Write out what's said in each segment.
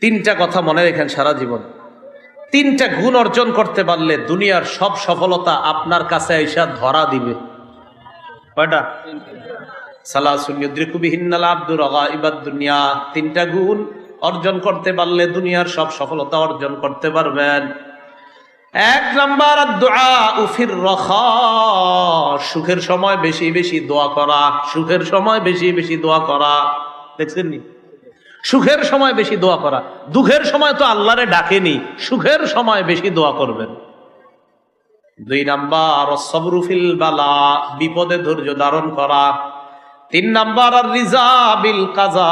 তিনটা কথা মনে রেখেন সারা জীবন। তিনটা গুণ অর্জন করতে পারলে দুনিয়ার সব সফলতা আপনার কাছে এসে ধরা দিবে। কয়টা? সালাসুন ইউদরিকু বিহিন্নাল আবদু রাগাইবাদ দুনিয়া। তিনটা গুণ অর্জন করতে পারলে দুনিয়ার সব সফলতা অর্জন করতে পারবেন। এক নাম্বার আদ-দুআউ ফির রাখা, সুখের সময় বেশি বেশি দোয়া করা। সুখের সময় বেশি বেশি দোয়া করা, দেখছেন নি? সুখের সময় বেশি দোয়া করা। দুঃখের সময় তো আল্লাহরে ডাকেনি, সুখের সময় বেশি দোয়া করবেন। দুই নাম্বার আস-সাবরু ফিল বালা, বিপদে ধৈর্য ধারণ করা। তিন নাম্বার আর-রিজা বিল কাজা,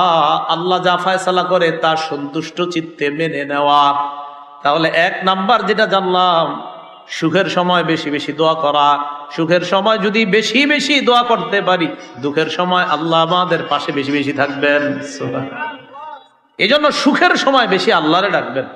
আল্লাহ যা ফয়সালা করে তা সন্তুষ্ট চিত্তে মেনে নেওয়া। তাহলে এক নাম্বার যেটা জানলাম, সুখের সময় বেশি বেশি দোয়া করা। সুখের সময় যদি বেশি বেশি দোয়া করতে পারি, দুঃখের সময় আল্লাহ আমাদের পাশে বেশি বেশি থাকবেন। এই জন্য সুখের সময় বেশি আল্লাহরে ডাকবেন।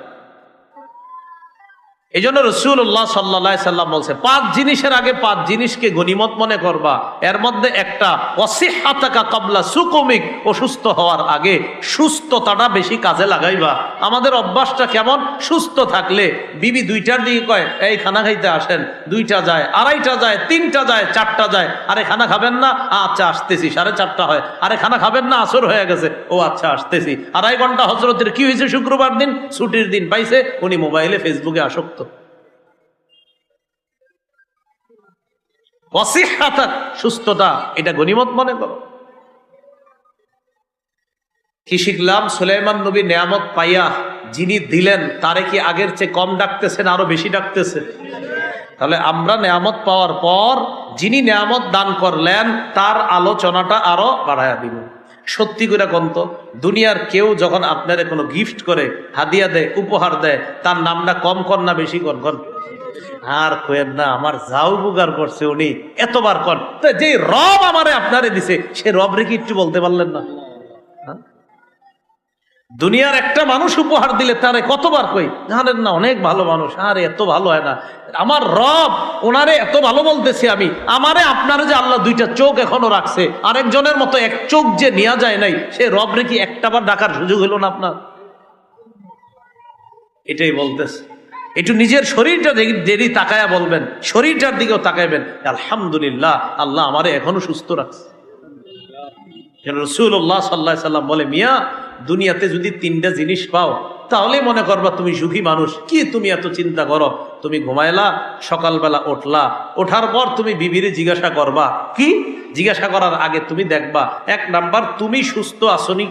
এই জন্য রাসূলুল্লাহ সাল্লাল্লাহু আলাইহি সাল্লাম বলছে, 5 জিনিসের আগে 5 জিনিসকে গনিমত মনে করবা। এর মধ্যে একটা ওয়াসিহাতাকা কাবলা সুকুমিক, অসুস্থ হওয়ার আগে সুস্থতাটা বেশি কাজে লাগাইবা। আমাদের অভ্যাসটা কেমন? সুস্থ থাকলে বিবি 2টার দিকে কয়, এই খানা খাইতে আসেন, 2টা যায়, 2:30টা যায়, 3টা যায়, 4টা যায়। আরে খানা খাবেন না? আচ্ছা আসতেছি। 4:30 হয়। আরে খানা খাবেন না? আসর হয়ে গেছে। ও আচ্ছা আসতেছি। 2.5 ঘন্টা হযরতের কি হয়েছে? শুক্রবার দিন ছুটির দিন পাইছে, উনি মোবাইলে ফেসবুকে আসক্ত। সুস্থতা এটা গনিমত মনে করো। কি শিখলাম? সুলাইমান নবী নেয়ামত পাইয়া যিনি দিলেন তারে কি আগের চেয়ে কম ডাকতেছেন, আরো বেশি ডাকতেছে? তাহলে আমরা নেয়ামত পাওয়ার পর যিনি নেয়ামত দান করলেন তার আলোচনাটা আরো বাড়ায়া দিব। সত্যি করে কন্ত, দুনিয়ার কেউ যখন আপনারে কোনো গিফট করে, হাদিয়া দেয়, উপহার দেয়, তার নামটা কম কর না বেশি কর? আর কয়েন না, আমার যাও বুগার করছে উনি এতবার কর। যে রব আমারে আপনারে দিছে, সে রব রেখে একটু বলতে পারলেন না? দুনিয়ার একটা মানুষ উপহার দিলে তারে কতবার কই, জানেন না অনেক ভালো মানুষ, আরে এত ভালো হয় না। আমার রব ওনারে এত ভালো বলতেছি আমি, আমারে আপনারে যে আল্লাহ 2টা চোখ এখনো রাখছে, আরেকজনের মতো এক চোখ যে নেওয়া যায় নাই, সে রব রেখে একটাবার ডাকার সুযোগ হলো না আপনার? এটাই বলতেছে। একটু নিজের শরীরটা দেরি তাকায়া বলবেন, শরীরটার দিকেও তাকাইবেন, আলহামদুলিল্লাহ আল্লাহ আমারে এখনো সুস্থ রাখছে। রাসূলুল্লাহ সাল্লাল্লাহু আলাইহি সাল্লাম বলে, মিয়া দুনিয়াতে যদি 3টা জিনিস পাও তাহলে মনে করবা তুমি সুখী মানুষ। কি তুমি এত চিন্তা করো? তুমি ঘুমাইলা, সকালবেলা উঠলা, ওঠার পর তুমি বিবিরে জিজ্ঞাসা করবা। কি জিজ্ঞাসা করার আগে তুমি দেখবা, 1 নাম্বার তুমি সুস্থ আসনি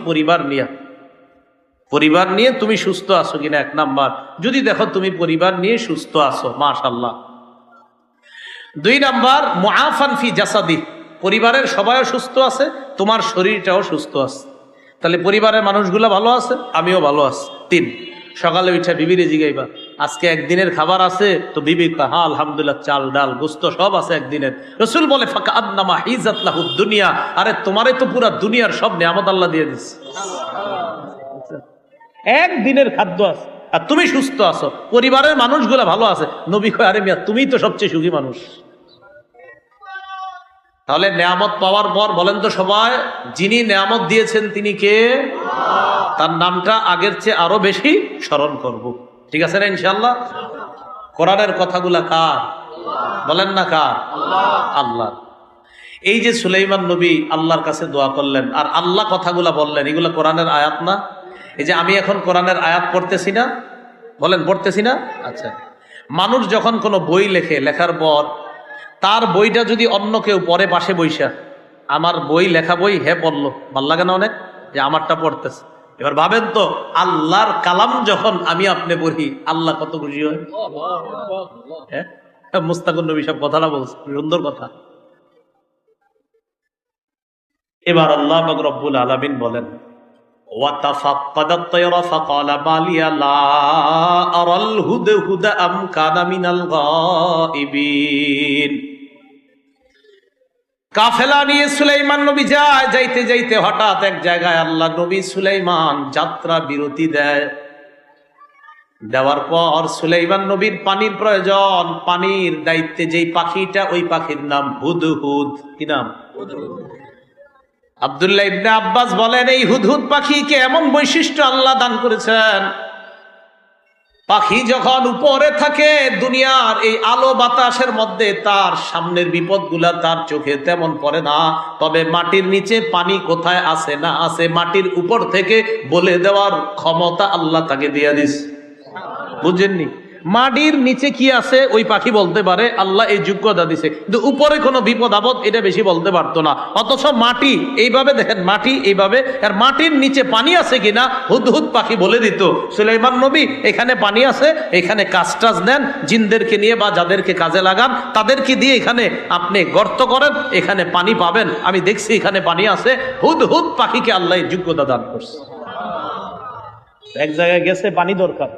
পরিবার নিয়ে তুমি সুস্থ আছো কিনা 1 নাম্বার। যদি দেখো তুমি পরিবার নিয়ে সুস্থ আছো, মাশাআল্লাহ। 2 নাম্বার মুআফান ফি জাসাদি, পরিবারের সবাইও সুস্থ আছে, তোমার শরীরটাও সুস্থ আছে। তাহলে পরিবারের মানুষগুলো ভালো আছে, আমিও ভালো আছি। 3, সকালে উঠে বিবিরে জিগাইবা, আজকে একদিনের খাবার আছে? তো বিবি হ্যাঁ আলহামদুলিল্লাহ, চাল ডাল গোস্ত সব আছে একদিনের। রাসূল বলে ফাকান্নামা হিজাত লাহুদ দুনিয়া, আরে তোমারে তো পুরা দুনিয়ার সব নিয়ামত আল্লাহ দিয়ে দিচ্ছে। একদিনের খাদ্য আছে আর তুমি সুস্থ আছো, পরিবারের মানুষগুলো ভালো আছে। নবী কয়, আরে মিয়া তুমিই তো সবচেয়ে সুখী মানুষ। তাহলে নেয়ামত পাওয়ার পর বলেন তো সবাই, যিনি নেয়ামত দিয়েছেন তিনি কে? তার নামটা আগের চেয়ে আরো বেশি স্মরণ করব। ঠিক আছে না ইনশাআল্লাহ? কোরআনের কথাগুলা কার? বলেন না কার? আল্লাহ। এই যে সুলাইমান নবী আল্লাহর কাছে দোয়া করলেন আর আল্লাহ কথাগুলা বললেন, এগুলো কোরআনের আয়াত না? এই যে আমি এখন কোরআনের আয়াত পড়তেছি না, বলেন পড়তেছি না? আচ্ছা, মানুষ যখন কোনো বই লেখে, লেখার পর তার বইটা যদি অন্য কেউ পড়ে পাশে বইসা, আমার বই লেখা বই হে পড়লো, ভাল লাগে না অনেক যে আমারটা পড়তেছে? এবার ভাবেন তো, আল্লাহর কালাম যখন আমি আপনি পড়ি, আল্লাহ কত খুশি হয়। হ্যাঁ, মুস্তাকুর নবী সব কথাটা বলছে, সুন্দর কথা। এবার আল্লাহ পাক রব্বুল আলামিন বলেন, وَتَفَقَّدَ الطَّيْرَ فَقَالَ مَا لِيَ لَا أَرَى الْهُدْهُدَ أَمْ كَانَ مِنَ الْغَائِبِينَ। কাফেলা নিয়ে সুলাইমান নবী যায়, যাইতে যাইতে হঠাৎ এক জায়গায় আল্লাহ নবী সুলাইমান যাত্রা বিরতি দেয়। দেওয়ার পর সুলাইমান নবীর পানির প্রয়োজন, পানির দায়িত্বে যেই পাখিটা, ওই পাখির নাম হুদহুদ। কি নাম? আব্দুল্লাহ ইবনে আব্বাস বলেন, এই হুদহুদ পাখিকে এমন বৈশিষ্ট্য আল্লাহ দান করেছেন, পাখি যখন উপরে থাকে দুনিয়ার এই আলো বাতাসের মধ্যে, তার সামনের বিপদগুলা তার চোখে তেমন পড়ে না। তবে মাটির নিচে পানি কোথায় আছে না আছে, মাটির উপর থেকে বলে দেওয়ার ক্ষমতা আল্লাহ তাকে দিয়ে দিস। বুঝেননি? মাটির নিচে কি আছে ওই পাখি বলতে পারে, আল্লাহ এই যোগ্যতা দিছে, কিন্তু উপরে কোনো বিপদ আপদ এটা বেশি বলতে পারতো না। অথচ মাটি এইভাবে দেখেন, মাটি এইভাবে, আর মাটির নিচে পানি আছে কিনা হুদহুদ পাখি বলে দিত। সুলাইমান নবী, এখানে পানি আছে, এখানে কাজ টাজ নেন, জিনদেরকে নিয়ে বা যাদেরকে কাজে লাগান তাদেরকে দিয়ে এখানে আপনি গর্ত করেন, এখানে পানি পাবেন, আমি দেখছি এখানে পানি আছে। হুদহুদ পাখিকে আল্লাহ এই যোগ্যতা দান করছে। এক জায়গায় গেছে, পানি দরকার,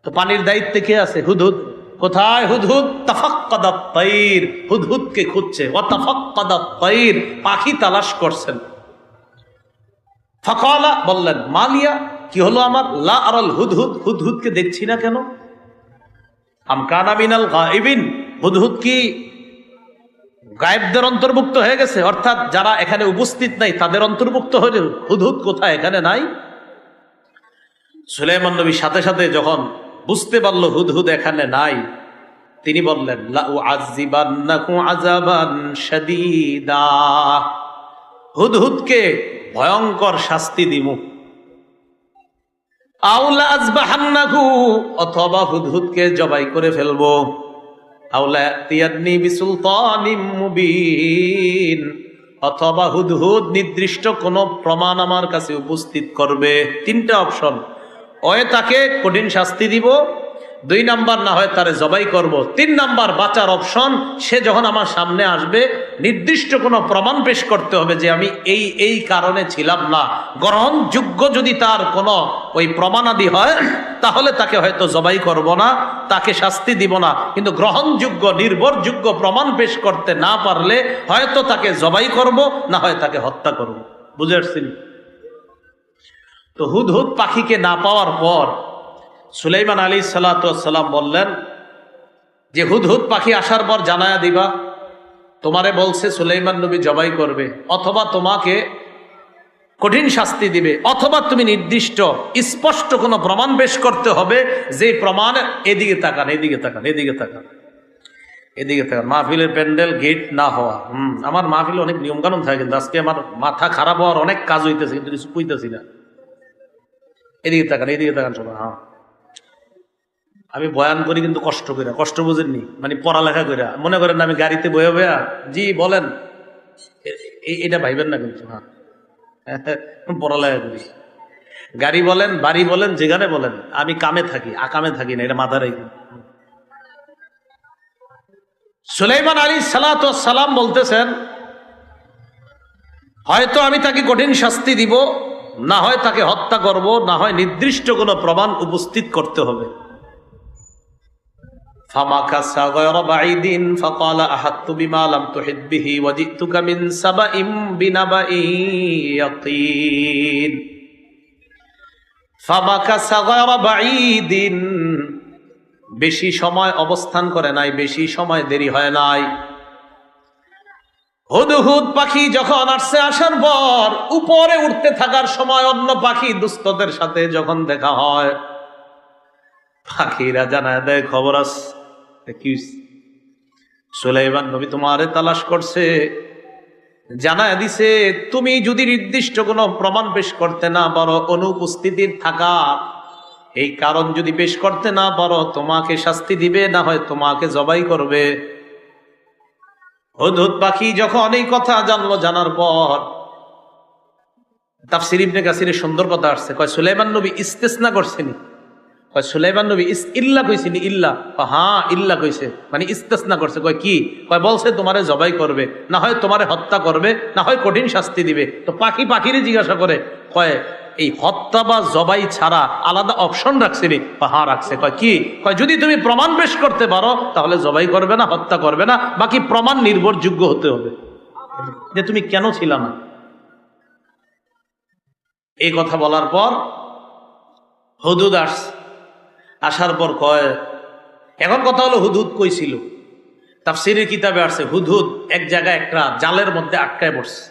তো পানির দায়িত্বে কে আছে? হুদহুদ। কোথায় হুদহুদ? তাফাক্কাদাত তাইর, হুদহুদকে খুঁজছে। ওয়া তাফাক্কাদাত তাইর, পাখি তালাশ করছেন। ফাকালা, বললেন, মালিয়া, কি হলো আমার? লা আরাল হুদহুদ, হুদহুদকে দেখছি না কেন? আম কানা মিনাল গায়িবিন, হুদহুদ কি গায়েবদের অন্তর্ভুক্ত হয়ে গেছে, অর্থাৎ যারা এখানে উপস্থিত নাই তাদের অন্তর্ভুক্ত হয়ে? হুদহুদ কোথায়? এখানে নাই। সুলাইমান নবী সাথে সাথে যখন বুঝতে পারলো হুদহুদ এখানে নাই, তিনি বললেন, লা উআযযিবান্নাহু আযাবান শাদীদা, হুদহুদকে ভয়ঙ্কর শাস্তি দিমু। আও লা আযবাহান্নাহু, অথবা হুদহুদকে জবাই করে ফেলবো। আও লা ইয়াতিয়ান্নি বিসুলতানিম মুবিন, অথবা হুদহুদ নির্দিষ্ট কোনো প্রমাণ আমার কাছে উপস্থিত করবে। তিনটা অপশন, হয় তাকে কঠিন শাস্তি দিব, 2 নাম্বার না হয় তারে জবাই করব, 3 নাম্বার বাঁচার অপশন, সে যখন আমার সামনে আসবে নির্দিষ্ট কোনো প্রমাণ পেশ করতে হবে যে আমি এই কারণে ছিলাম না। গ্রহণযোগ্য যদি তার কোনো ওই প্রমাণাদি হয় তাহলে তাকে হয়তো জবাই করব না, তাকে শাস্তি দিব না। কিন্তু গ্রহণযোগ্য নির্ভরযোগ্য প্রমাণ পেশ করতে না পারলে হয়তো তাকে জবাই করব, না হয় তাকে হত্যা করব। বুঝে আসছেন? তো হুদহুদ পাখিকে না পাওয়ার পর সুলাইমান আলাইহিস সালাতু ওয়াস সালাম বললেন যে, হুদহুদ পাখি আসার পর জানায়া দিবা, তোমারে বলছে সুলাইমান নবী জবাই করবে, অথবা তোমাকে কঠিন শাস্তি দিবে, অথবা তুমি নির্দিষ্ট স্পষ্ট কোনো প্রমাণ পেশ করতে হবে, যে প্রমাণ, এদিকে তাকান, এদিকে তাকান, এদিকে তাকান, এদিকে তাকান। মাহফিলের প্যান্ডেল গেট না হওয়া, আমার মাহফিলে অনেক নিয়ম কানুন থাকে, কিন্তু আজকে আমার মাথা খারাপ হওয়ার অনেক কাজ হইতেছে, কিন্তু কিছু কইতেছি না। এদিকে তাকান, এদিকে তাকান সবাই। হ্যাঁ, আমি বয়ান করি কিন্তু কষ্ট করে, কষ্ট বুঝেননি, মানে পড়ালেখা করে। মনে করেন আমি গাড়িতে বয়ে বয়া, জি বলেন, এটা ভাইবেন না কিন্তু। হ্যাঁ, পড়ালেখা করি, গাড়ি বলেন, বাড়ি বলেন, যেখানে বলেন, আমি কামে থাকি, আকামে থাকি না, এটা মাথা রেখে। সুলাইমান আলাইহিস সালাতু ওয়াস সালাম বলতেছেন, হয়তো আমি তাকে কঠিন শাস্তি দিব, না হয় তাকে হত্যা করব, না হয় নির্দিষ্ট কোনো প্রমাণ উপস্থিত করতে হবে। ফামাকাসা গায়রা বাঈদিন ফাকালা আহাত্তু বিমা লাম তুহিত বিহি ওয়া জিতুকা মিন সাবাইম বিনাবাইন ইয়াকিন। ফামাকাসা গায়রা বাঈদিন, বেশি সময় অবস্থান করে নাই, বেশি সময় দেরি হয় নাই। হুদহুদ পাখি যখন আসছে, আসার পর উপরে উঠতে থাকার সময় অন্য পাখি দুস্তদের সাথে যখন দেখা হয়, পাখিরা জানায় দেয়, খবর আছে, সুলাইমান নবী তোমারে তালাশ করছে, জানায় দিছে, তুমি যদি নির্দিষ্ট কোনো প্রমাণ পেশ করতে না পারো, অনুপস্থিতির থাকা এই কারণ যদি পেশ করতে না পারো, তোমাকে শাস্তি দিবে, না হয় তোমাকে জবাই করবে। হুদহুদ পাখি যখন এই কথা জানলো, জানার পর তাফসীর ইবনে কাসিরে সুন্দর কথা আসছে, কয় সুলাইমান নবী ইস্তেসনা করছেনি, কয় সুলাইমান নবী ইল্লা কইছেনি, ইল্লা, হ্যাঁ ইল্লা কইছে, মানে ইস্তেসনা করছে। কয় কি? কয় বলছে তোমারে জবাই করবে, না হয় তোমারে হত্যা করবে, না হয় কঠিন শাস্তি দিবে। তো পাখি পাখিরে জিজ্ঞাসা করে, কয় এই হত্যা বা জবাই ছাড়া আলাদা অপশন রাখছেনি? হ্যাঁ রাখছে। কয় কি? কয় যদি তুমি প্রমাণ পেশ করতে পারো তাহলে জবাই করবে না, হত্যা করবে না, বাকি প্রমাণ নির্ভরযোগ্য হতে হবে যে তুমি কেন ছিল না। এই কথা বলার পর হুদহুদ আসার পর কয়, এখন কথা হলো হুদহুদ কই ছিল? তাফসীরের কিতাবে আসছে হুদহুদ এক জায়গায় একটা জালের মধ্যে আটকায় পড়ছে।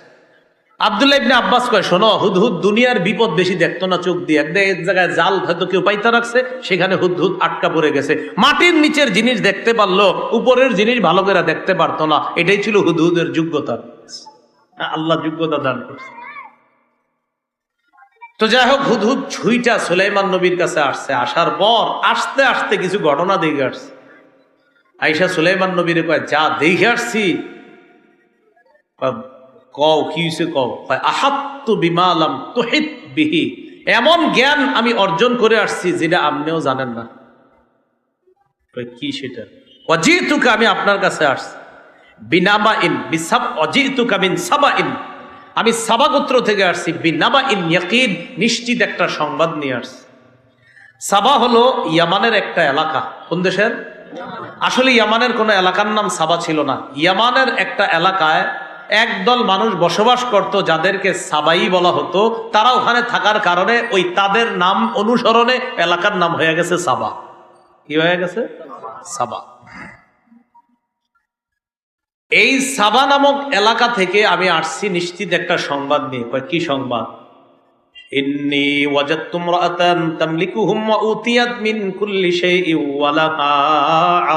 আব্দুল্লাহ ইবনে আব্বাস কয়, শোনো, হুদহুদ দুনিয়ার বিপদ বেশি দেখতো না চোখ দিয়ে। এক জায়গায় জাল হয়তো কেউ পাইতে রাখছে, সেখানে হুদহুদ আটকা পড়ে গেছে। মাটির নিচের জিনিস দেখতে পারলো, উপরের জিনিস ভালো করে দেখতে পারতো না। এটাই ছিল হুদহুদের যোগ্যতা। আল্লাহ যোগ্যতা দান করছে। তো যাই হোক, হুদহুদ ছুইটা সুলাইমান নবীর কাছে আসছে। আসার পর আস্তে আস্তে কিছু ঘটনা দেখে আসছে। আইসা সুলাইমান নবীরে কয়, যা দেখে আসছি। কও কি হইছে? কও। আহাত্তু বিমা লাম তুহিত বিহি, এমন জ্ঞান আমি অর্জন করে আসছি যেটা আপনিও জানেন না। কি সেটা? অজিতুকা, আমি আপনার কাছে আসছি। বিনাবাইন বিসাব, অজিতুকা মিন সাবাইন, আমি সাবা গোত্র থেকে আসছি। বিনাবাইন ইয়াকিন, নিশ্চিত একটা সংবাদ নিয়ে আসছি। সাবা হলো ইয়ামানের একটা এলাকা। কোন দেশের? আসলে ইয়ামানের কোনো এলাকার নাম সাবা ছিল না। ইয়ামানের একটা এলাকায় একদল মানুষ বসবাস করত, যাদেরকে সাবাই বলা হতো। তারা ওখানে থাকার কারণে ওই তাদের নাম অনুসরণে এলাকার নাম হয়ে গেছে সাবা। কি হয়ে গেছে? সাবা। এই সাবা নামক এলাকা থেকে আমি আসছি নিশ্চিত একটা সংবাদ নিয়ে। কি সংবাদ? ইন্নী ওয়াজাদতু ইমরাআতান তামলিকুহুম ওয়া উতিয়াত মিন কুল্লি শাইইন ওয়া লাহা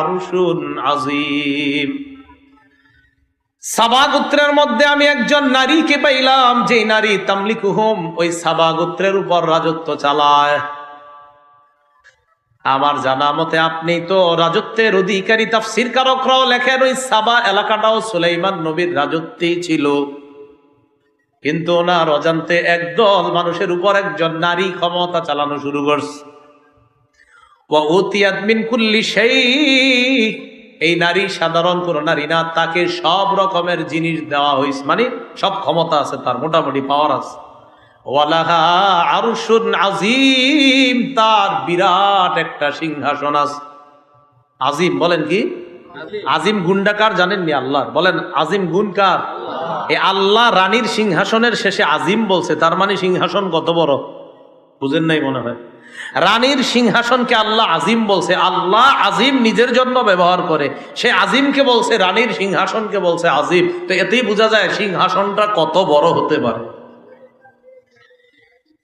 আরশুন আযীম। সাবা গোত্রের মধ্যে আমি একজন নারীকে পাইলাম, যে নারী তামলিকুহুম, ওই সাবা গোত্রের উপর রাজত্ব চালায়। আমার জানা মতে আপনি তো রাজত্বের অধিকারী। তাফসীর কারকরাও লেখেন ওই সাবা এলাকাটাও সুলাইমান নবীর রাজত্বেই ছিল, কিন্তু ওনার অজান্তে একদল মানুষের উপর একজন নারী ক্ষমতা চালানো শুরু করছে। ওয়া উতিয়াত মিন কুল্লি শাই, এই নারী সাধারণ কোন নারী না, তাকে সব রকমের জিনিস দেওয়া হয়েছে, মানে সব ক্ষমতা আছে তার, মোটামুটি পাওয়ার আছে। ওয়ালাহা আরশুন আযীম, তার বিরাট একটা সিংহাসন আছে। আজিম বলেন কি? আজিম গুণটা কার জানেননি? আল্লাহর। বলেন আজিম গুণ কার? এই আল্লাহ রানীর সিংহাসনের শেষে আজিম বলছে, তার মানে সিংহাসন কত বড় বুঝেন নাই মনে হয়। রানীর সিংহাসনকে আল্লাহ আজিম বলছে। আল্লাহ আজিম নিজের জন্য ব্যবহার করে, সে আজিমকে বলছে, রানীর সিংহাসনকে বলছে আজিম। তো এতেই বোঝা যায় সিংহাসনটা কত বড় হতে পারে।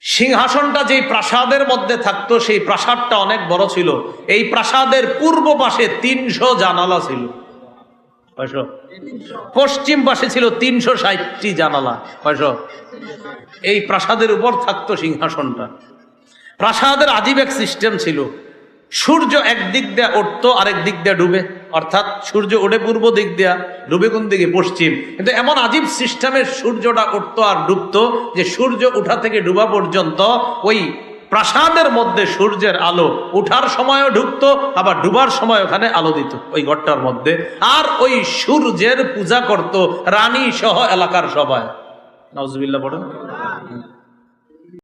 সিংহাসনটা যেই প্রাসাদের মধ্যে থাকতো, সেই প্রাসাদটা অনেক বড় ছিল। এই প্রাসাদের পূর্ব পাশে 300 জানালা ছিল। পশ্চিম পাশে ছিল 360টি জানালা। এই প্রাসাদের উপর থাকতো সিংহাসনটা। প্রাসাদের আজীব এক সিস্টেম ছিল। সূর্য একদিক দিয়ে উঠতো, আরেক দিক দিয়ে ডুবে, অর্থাৎ সূর্য ওঠে পূর্ব দিক দিয়া, ডুবে কোন দিকে? পশ্চিম। কিন্তু এমন আজীব সিস্টেমের সূর্যটা উঠতো আর ডুবতো যে সূর্য উঠা থেকে ডুবা পর্যন্ত ওই প্রাসাদের মধ্যে সূর্যের আলো উঠার সময়ও ঢুকতো, আবার ডুবার সময় ওখানে আলো দিত ওই ঘরটার মধ্যে। আর ওই সূর্যের পূজা করত রানী সহ এলাকার সবাই। নাউজুবিল্লাহ পড়েন।